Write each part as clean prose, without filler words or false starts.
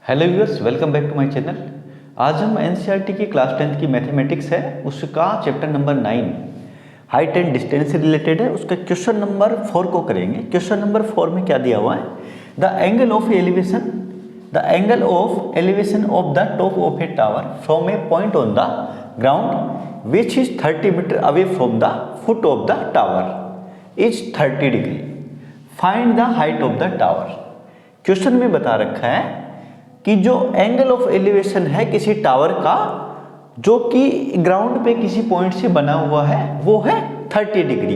Hello viewers, welcome back to my channel. आज हम NCERT की क्लास 10th की मैथमेटिक्स है उसका chapter number 9 height and distance से रिलेटेड है। उसका क्वेश्चन नंबर 4 को करेंगे। क्वेश्चन नंबर 4 में क्या दिया हुआ है? The angle of elevation of the top of a tower from a point on the ground which is 30 metre away from the foot of the tower is 30 degree. Find the height of the tower. Question में बता रखा है कि जो angle of elevation है किसी tower का जो कि ग्राउंड पे किसी पॉइंट से बना हुआ है वो है 30 डिग्री,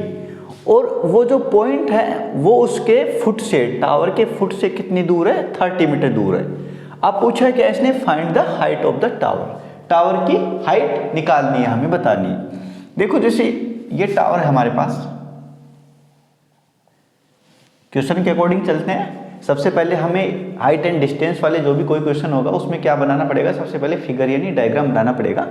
और वो जो पॉइंट है वो उसके फुट से, टावर के फुट से कितनी दूर है? 30 मीटर दूर है। अब पूछा है क्या इसने? Find the height of the tower. Tower की हाइट निकालनी है, हमें बतानी है। देखो जैसे ये टावर है हमारे पास, क्वेश्चन के अकॉर्डिंग चलते हैं। सबसे पहले हमें हाइट एंड डिस्टेंस वाले जो भी कोई क्वेश्चन होगा उसमें क्या बनाना पड़ेगा? सबसे पहले फिगर यानी डायग्राम बनाना पड़ेगा,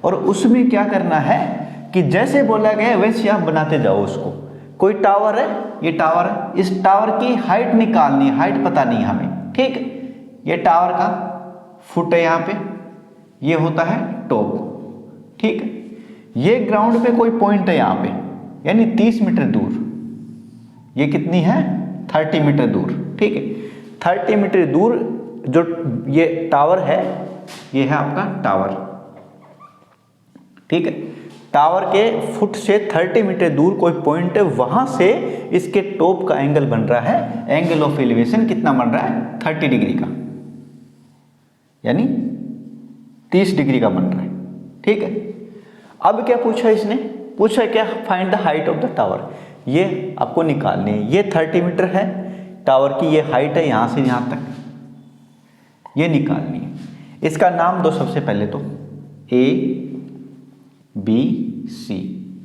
और उसमें क्या करना है कि जैसे बोला गया वैसे आप बनाते जाओ उसको। कोई टावर है, ये टावर है, इस टावर की हाइट निकालनी है, हाइट पता नहीं हमें, ठीक। ये टावर का फुट है यहाँ पे, ये होता है टॉप, ठीक। ये ग्राउंड पे कोई पॉइंट है यहाँ पे यानी 30 मीटर दूर, ये कितनी है? 30 मीटर दूर, ठीक है। 30 मीटर दूर जो ये टावर है, ये है आपका टावर, ठीक है। टावर के फुट से 30 मीटर दूर कोई पॉइंट है, वहां से इसके टॉप का एंगल बन रहा है। एंगल ऑफ एलिवेशन कितना बन रहा है? 30 डिग्री का, यानी 30 डिग्री का बन रहा है, ठीक है। अब क्या पूछा इसने? पूछा क्या? Find the height of the tower. ये आपको निकालनी है। ये 30 मीटर है टावर की, ये हाइट है यहां से यहां तक, ये निकालनी है। इसका नाम दो सबसे पहले तो, ए बी सी,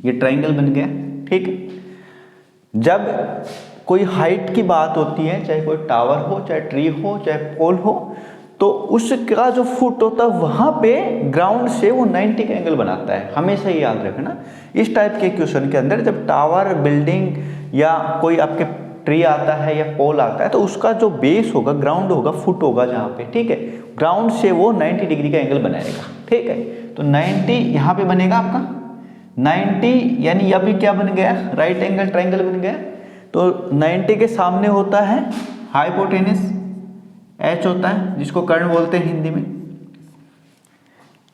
ये ट्राइंगल बन गया, ठीक है। जब कोई हाइट की बात होती है, चाहे कोई टावर हो, चाहे ट्री हो, चाहे पोल हो, तो उसका जो फुट होता है वहां पे ग्राउंड से वो 90 का एंगल बनाता है। हमेशा ये याद रखना। इस टाइप के क्वेश्चन के अंदर जब टावर, बिल्डिंग या कोई आपके ट्री आता है या पोल आता है तो उसका जो बेस होगा, ग्राउंड होगा, फुट होगा जहाँ पे, ठीक है, ग्राउंड से वो 90 डिग्री का एंगल बनाएगा, ठीक है। तो 90 यहाँ पे बनेगा आपका 90, यानी अभी क्या बन गया? राइट एंगल ट्राइंगल बन गया। तो 90 के सामने होता है हाइपोटेनस, एच होता है जिसको कर्ण बोलते हैं हिंदी में।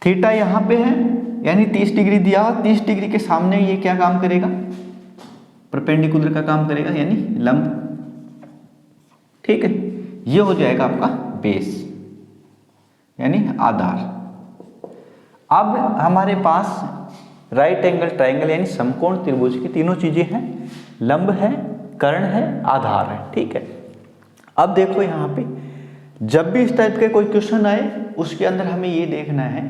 थीटा यहाँ पे है यानी 30 डिग्री दिया हुआ, 30 डिग्री के सामने ये क्या काम करेगा? परपेंडिकुलर का काम करेगा, यानी लंब, ठीक है। ये हो जाएगा आपका बेस यानी आधार। अब हमारे पास राइट एंगल ट्राइंगल यानी समकोण त्रिभुज की तीनों चीजें हैं, लंब है, कर्ण है, आधार है, ठीक है। अब देखो यहाँ पे जब भी इस टाइप के कोई क्वेश्चन आए उसके अंदर हमें ये देखना है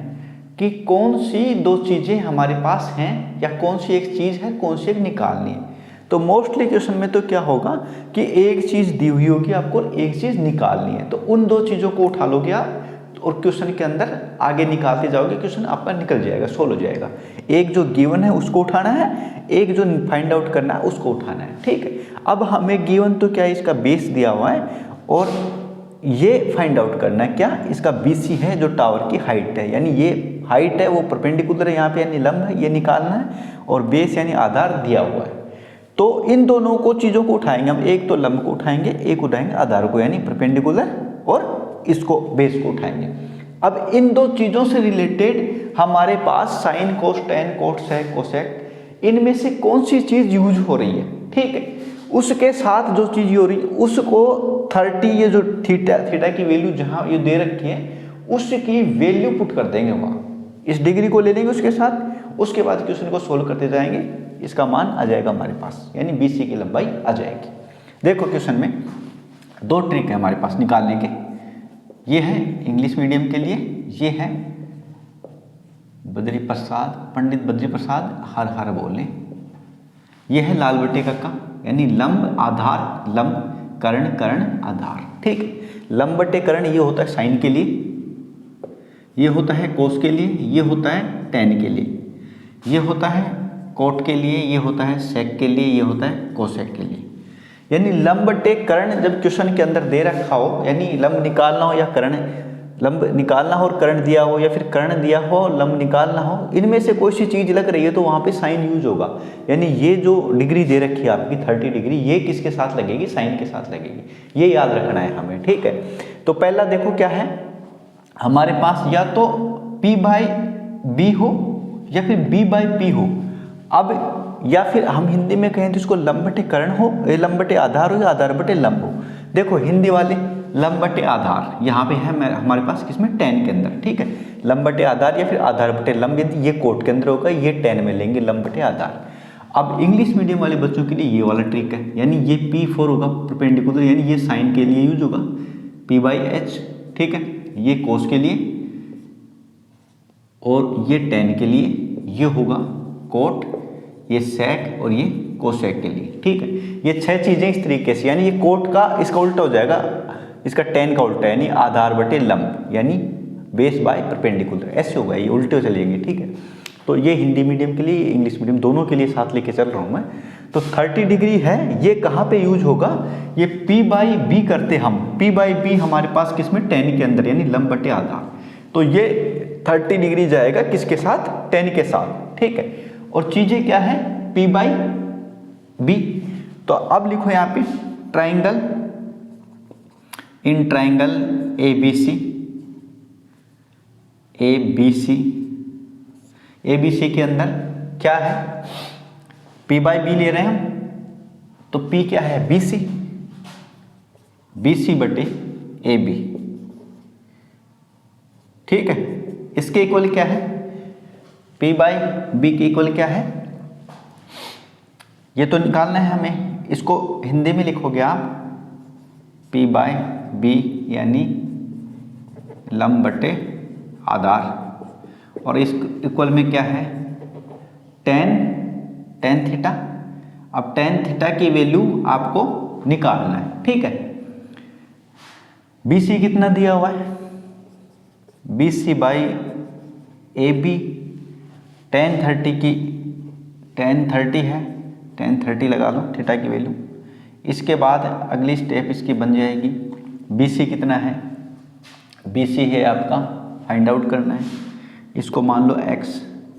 कि कौन सी दो चीजें हमारे पास हैं या कौन सी एक चीज है, कौन सी एक निकालनी है। तो मोस्टली क्वेश्चन में तो क्या होगा कि एक चीज दी हुई होगी आपको, एक चीज निकालनी है, तो उन दो चीजों को उठा लोगे आप और क्वेश्चन के अंदर आगे निकालते जाओगे, क्वेश्चन आपका निकल जाएगा, सोल्व हो जाएगा। एक जो गिवन है उसको उठाना है, एक जो फाइंड आउट करना है उसको उठाना है, ठीक है। अब हमें गिवन तो क्या है, इसका बेस दिया हुआ है, और ये फाइंड आउट करना है क्या? इसका BC है जो टावर की हाइट है, यानी ये हाइट है वो परपेंडिकुलर है यहाँ पे यानी लंब है, ये निकालना है, और बेस यानी आधार दिया हुआ है। तो इन दोनों को चीजों को उठाएंगे हम, एक तो लंब को उठाएंगे, एक उठाएंगे आधार को यानी परपेंडिकुलर, और इसको बेस को उठाएंगे। अब इन दो चीजों से रिलेटेड हमारे पास साइन, कोस, टेन, कोट, सेक, कोसेक, इनमें से कौन सी चीज यूज हो रही है, ठीक है। उसके साथ जो चीज हो रही है उसको 30, ये जो थीटा की वैल्यू जहां ये दे रखी है उसकी वैल्यू पुट कर देंगे वहां, इस डिग्री को ले लेंगे उसके साथ। उसके बाद क्वेश्चन को सोल्व करते जाएंगे, इसका मान आ जाएगा हमारे पास, यानी BC की लंबाई आ जाएगी। देखो क्वेश्चन में दो ट्रिक है हमारे पास निकालने के। ये है इंग्लिश मीडियम के लिए, ये है बद्री प्रसाद, पंडित बद्री प्रसाद हर हर बोले। ये है लाल बटे का यानी लंब आधार, लंब कर्ण, कर्ण आधार, ठीक है। लंब बटे कर्ण ये होता है साइन के लिए, ये होता है कोस के लिए, ये होता है टेन के लिए, ये होता है कोट के लिए, ये होता है सेक के लिए, ये होता है कोसेक के लिए। यानी लंब बटे कर्ण जब क्वेश्चन के अंदर दे रखा हो, यानी लंब निकालना हो या कर्ण लंब निकालना हो और कर्ण दिया हो, या फिर कर्ण दिया हो और लंब निकालना हो, इनमें से कोई सी चीज़ लग रही है तो वहाँ पे साइन यूज होगा। यानी ये जो डिग्री दे रखी है आपकी 30 डिग्री, ये किसके साथ लगेगी, साइन के साथ लगेगी, ये याद रखना है हमें, ठीक है। तो पहला देखो क्या है हमारे पास, या तो P/B हो या फिर B/P हो। अब या फिर हम हिंदी में कहें तो इसको लंब बटे कर्ण हो, लंब बटे आधार हो, या आधार बटे लंब हो। देखो हिंदी वाले लंब बटे आधार यहाँ पे है हमारे पास किसमें, tan के अंदर, ठीक है। लंब बटे आधार या फिर आधार बटे लंब, यदि ये कोट के अंदर होगा, ये tan में लेंगे लंब बटे आधार। अब इंग्लिश मीडियम वाले बच्चों के लिए ये वाला ट्रिक है, यानी ये P4 होगा परपेंडिकुलर, यानी ये साइन के लिए यूज होगा P/H, ठीक है, ये कोस के लिए, और ये tan के लिए ये होगा कोट, ये सेक और ये कोसेक के लिए, ठीक है। ये 6 चीजें इस तरीके से, यानी ये कोट का इसका उल्टा हो जाएगा, इसका tan का उल्टा, यानी आधार बटे लंब, यानी बेस बाय परपेंडिकुलर, ऐसे होगा, ये उल्टे चलेंगे, ठीक है। तो ये हिंदी मीडियम के लिए, इंग्लिश मीडियम दोनों के लिए साथ लेके चल रहा हूँ मैं। तो 30 डिग्री है, ये कहाँ पे यूज होगा, ये P/B करते हम, P/B हमारे पास किसमें, tan के अंदर, यानी लंब बटे आधार। तो ये 30 डिग्री जाएगा किसके साथ, tan के साथ, ठीक है। और चीजें क्या है, P/B। तो अब लिखो यहाँ पे ट्राइंगल, इन ट्राइंगल ABC के अंदर क्या है, P/B ले रहे हैं हम, तो P क्या है, BC बटे AB, ठीक है। इसके इक्वल क्या है, P/B के इक्वल क्या है, ये तो निकालना है हमें, इसको हिंदी में लिखोगे आप P/B यानी लंब बटे आधार, और इस इक्वल में क्या है, tan थीटा। अब tan थीटा की वैल्यू आपको निकालना है, ठीक है। BC कितना दिया हुआ है, BC/AB, tan 30 है, tan 30 लगा लो थीटा की वैल्यू। इसके बाद अगली स्टेप इसकी बन जाएगी, BC कितना है, BC है आपका, फाइंड आउट करना है, इसको मान लो x,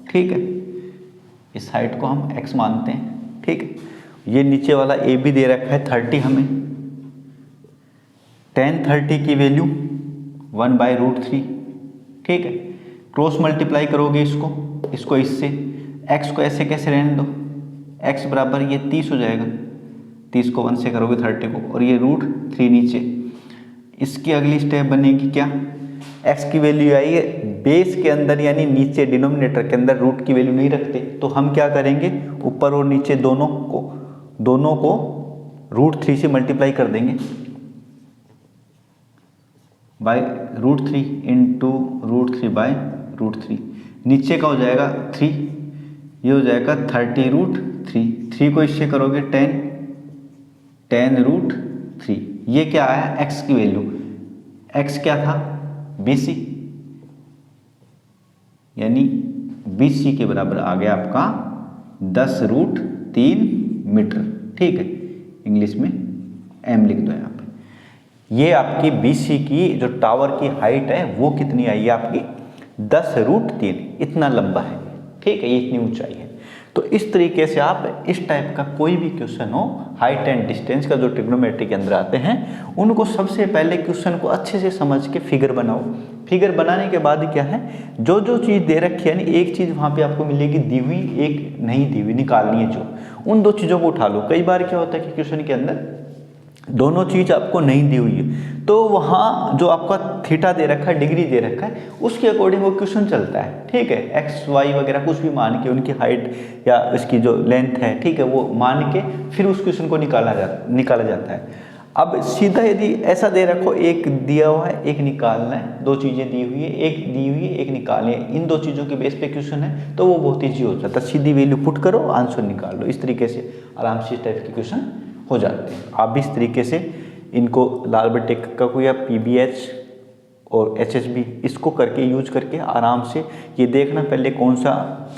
ठीक है, इस हाइट को हम x मानते हैं, ठीक है। ये नीचे वाला AB दे रखा है 30 हमें, tan 30 की वैल्यू 1/√3, ठीक है। क्रॉस मल्टीप्लाई करोगे इसको इससे, x को ऐसे कैसे रहने दो, x बराबर ये 30 हो जाएगा, 30 को 1 से करोगे 30 को, और ये √3 नीचे। इसकी अगली स्टेप बनेगी क्या, x की वैल्यू आई है बेस के अंदर, यानी नीचे डिनोमिनेटर के अंदर रूट की वैल्यू नहीं रखते, तो हम क्या करेंगे, ऊपर और नीचे दोनों को √3 से मल्टीप्लाई कर देंगे, बाय √3 इंटू √3/√3। नीचे का हो जाएगा 3, ये हो जाएगा 30√3, 3 को इससे करोगे 10√3। ये क्या आया, x की वैल्यू, x क्या था, BC, यानी BC के बराबर आ गया आपका 10√3 मीटर, ठीक है। इंग्लिश में m लिख दो यहाँ पे। ये आपकी BC की जो टावर की हाइट है वो कितनी आई है आपकी, 10√3, इतना लंबा है, ठीक है, ये इतनी ऊंचाई है। तो इस तरीके से आप इस टाइप का कोई भी क्वेश्चन हो, हाइट एंड डिस्टेंस का जो ट्रिग्नोमेट्री के अंदर आते हैं, उनको सबसे पहले क्वेश्चन को अच्छे से समझ के फिगर बनाओ। फिगर बनाने के बाद क्या है, जो जो चीज़ दे रखी है, यानी एक चीज़ वहाँ पे आपको मिलेगी दी हुई, एक नहीं दी हुई, निकालनी है जो, उन दो चीज़ों को उठा लो। कई बार क्या होता है कि क्वेश्चन के अंदर दोनों चीज़ आपको नहीं दी हुई है, तो वहाँ जो आपका थीटा दे रखा है, डिग्री दे रखा है, उसके अकॉर्डिंग वो क्वेश्चन चलता है, ठीक है। एक्स वाई वगैरह कुछ भी मान के, उनकी हाइट या उसकी जो लेंथ है, ठीक है, वो मान के फिर उस क्वेश्चन को निकाला जाता है। अब सीधा यदि ऐसा दे रखो, एक दिया हुआ है, एक निकालना है, दो चीज़ें दी हुई है, एक दी हुई है, एक निकालनी है, इन दो चीज़ों के बेस पे क्वेश्चन है, तो वो बहुत ईजी हो जाता है। सीधी वैल्यू पुट करो, आंसर निकाल लो, इस तरीके से आराम से इस टाइप के क्वेश्चन हो जाते हैं। आप भी इस तरीके से इनको लाल बट्टे का को या PBH और HHB, इसको करके यूज करके आराम से ये देखना पहले कौन सा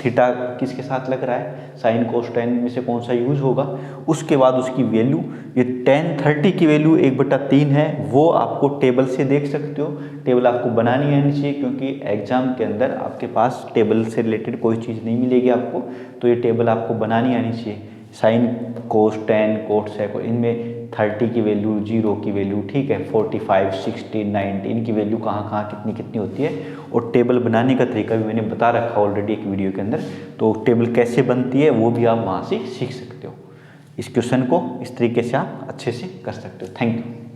थीटा किसके साथ लग रहा है, साइन कोस टेन में से कौन सा यूज होगा। उसके बाद उसकी वैल्यू, ये tan 30 की वैल्यू 1/3 है, वो आपको टेबल से देख सकते हो। टेबल आपको बनानी आनी चाहिए, क्योंकि एग्जाम के अंदर आपके पास टेबल से रिलेटेड कोई चीज़ नहीं मिलेगी आपको, तो ये टेबल आपको बनानी आनी चाहिए। Sine cos tan cot sec, इनमें 30 की वैल्यू, 0 की वैल्यू, ठीक है, 45 60 90 इनकी वैल्यू कहाँ कहाँ कितनी कितनी होती है। और टेबल बनाने का तरीका भी मैंने बता रखा ऑलरेडी एक वीडियो के अंदर, तो टेबल कैसे बनती है वो भी आप वहाँ से सीख सकते हो। इस क्वेश्चन को इस तरीके से आप अच्छे से कर सकते हो। Thank you.